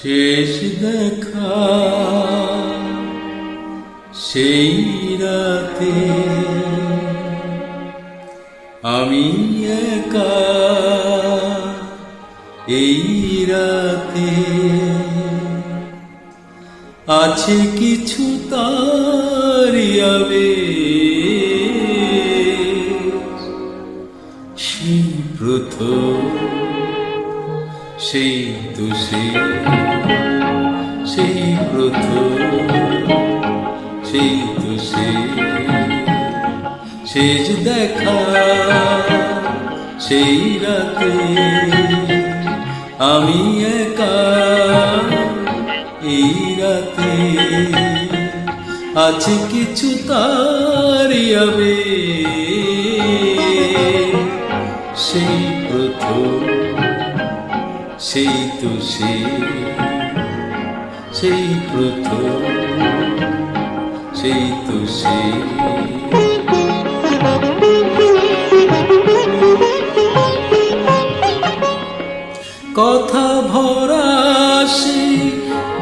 শেষ দেখা সেই রাতে আমি একা এই রাতে আছে কিছু তারি আবেশ সেই প্রথম সেই তো সেই প্রথম সেই তো শেষ দেখা সেই রাতে আমি একা এই রাতে আছে কিছু তারি আবেশ সেই প্রথম সেই তো সেই প্রথম সেই তো কথা ভরা সেই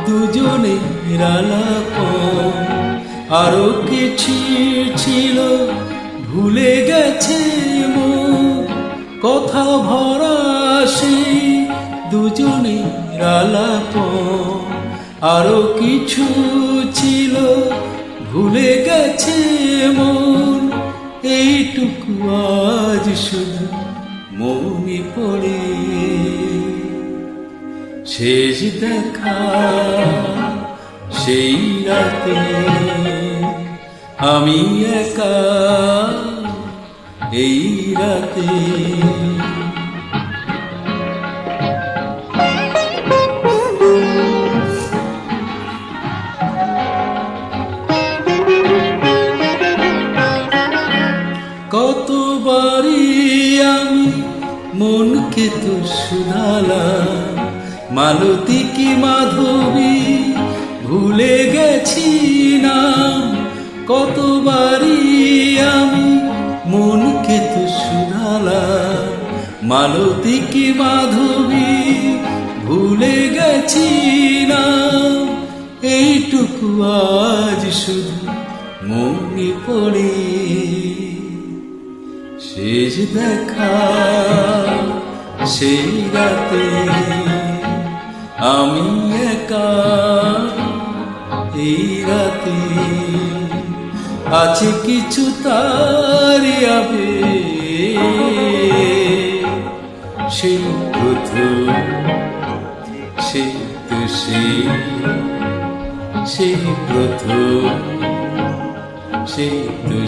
দুজনের আলাপ আরো কিছু ছিল ভুলে গেছে মন কথা ভরা সেই দুজনের আলাপ আরো কিছু ছিল ভুলে গেছে মন এইটুকু আজ শুধু মনে পড়ে শেষ দেখা সেই রাতে আমি একা এই রাতে কতবারই আমি মনকে তো শুধালাম মালতী কি মাধবী ভুলে গেছি না কতবারই আমি মনকে তো শুধালাম মালতী কি মাধবী ভুলে গেছি না এইটুকু আজ শুধু মনে পড়ে শেষ দেখা সেই রাতে আমি একা এই রাতে আছে কিছু তারি আবেশ সেই প্রথম সেই তো সেই প্রথম সেই তো